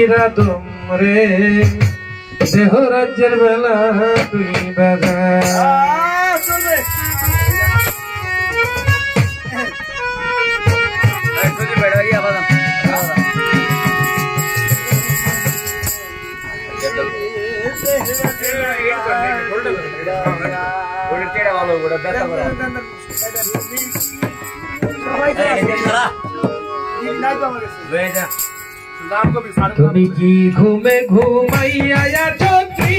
রাদম রে দেহ রাজ্যের বেলা তুই বাজা তুমি কি ঘুমে ঘুমাইয়া আছো কি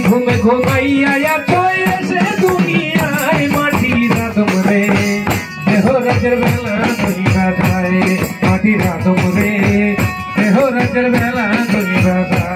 ঘুমে ঘুমাইয়া আছো এসে দুনিয়ায় মাটি রাদম রে দেহ রাজের বেলা তুই বাজায় মাটি রাদম রে দেহ রাজের বেলা তুই বাজায়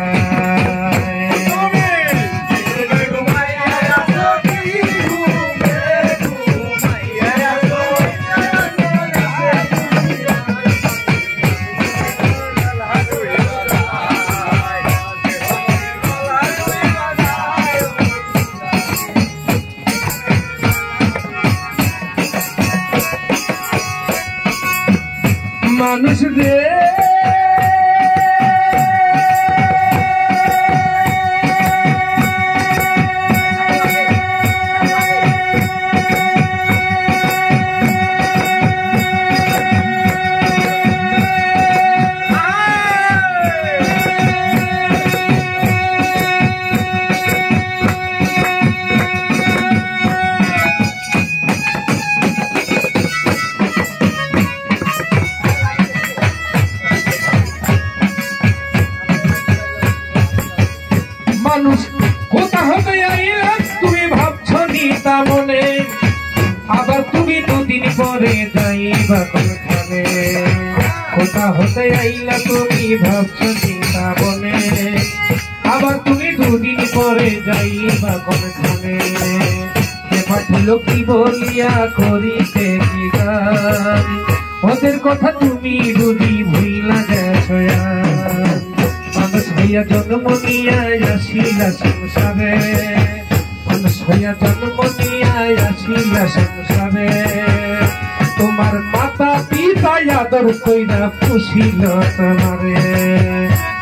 মানুষ রে মানুষ কোথা হতে আইলা তুমি ভাবছো নিতা মনে আবার তুমি দুদিন পরে যাইবা কোনখানে কোথা হতে আইলা তুমি ভাবছো নিতা মনে আবার তুমি দুদিন পরে যাইবা কোনখানে পাঠলো কি বলিয়া করিতে গান ওদের কথা তুমি বুঝি ভুইলা গেছো মানুষ হইয়া জন্ম নিয়া আসিলা সংসারে মানুষ হইয়া জন্ম নিয়া আসিলা সংসারে তোমার মাতা পিতা আদর কইরা পুষিল তোমারে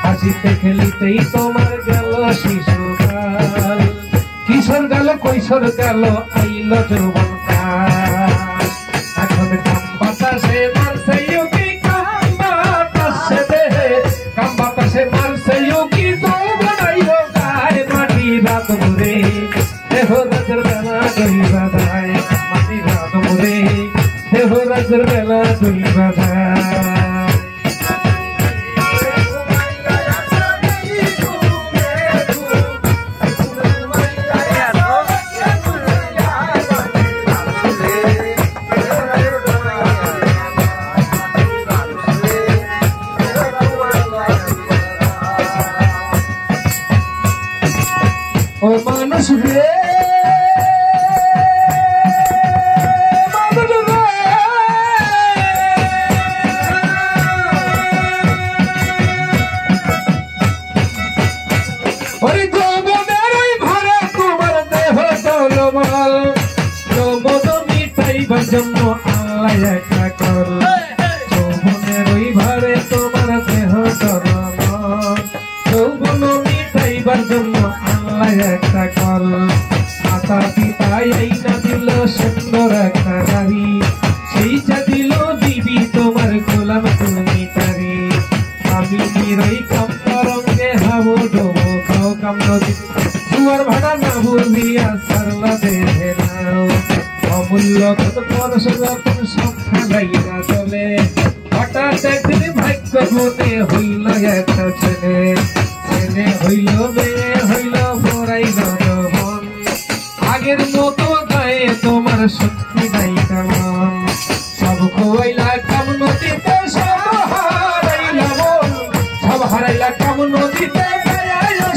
হাসিতে খেলিতেই তোমার গেল শিশুকাল কিশোর গেল কৈশোর গেল আইল যৌবন কাল এখন কাম বাতাসে মারছে ইউকি কাম বাতাসে দেহে কাম বাতাসে মারছে ইউকি যৌবনাইও গায় মাটি রাদম রে দেহ রাজের বেলা দুই বাজায় মাটি রাদম রে দেহ রাজের বেলা দুই বাজায় ও মানুষ রে ওরে যৌবনের ওই ভরা তোমার দেহ টলমল যৌবন মিটাইবার জন্য আল্লাহ একটা কল যৌবনের ওই ভরে তোমার দেহ টলমল যৌবন মিটাইবার জন্য একটা কল মাতা পিতা এই না দিল সুন্দর একটা গাড়ি সেইটা দিল দিবি তোমার গোলাম তুমি তারি আমি নিরই কাম তরঙ্গে হাবো ডোবো খাও কাম নদী দুয়ার ভাড়া না বুঝিয়া সারলা দেহে নাও অমূল্য কত পরশ যখন সব খাইয়া চলে হঠাৎ একদিন ভাগ্য গুণে হইল একটা ছেলে ছেলে হইল মেয়ে হইল পড়াইল মন আগের মতো গায়ে তোমার শক্তি নাই কেমন সব খোয়াইলা কাম নদীতে সব হারাইলা মন সব হারাইলা কাম নদীতে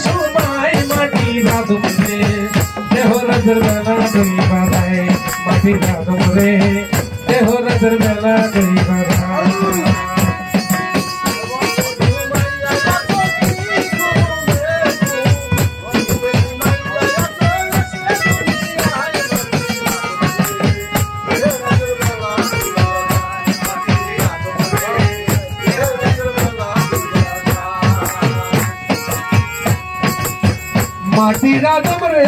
সময় মাটি রাদম রে দেহ রাজের বেলা দুই বাজায় মাটি রাদম রে দেহ রাজের বেলা দুই বাজায় মাটির আদম রে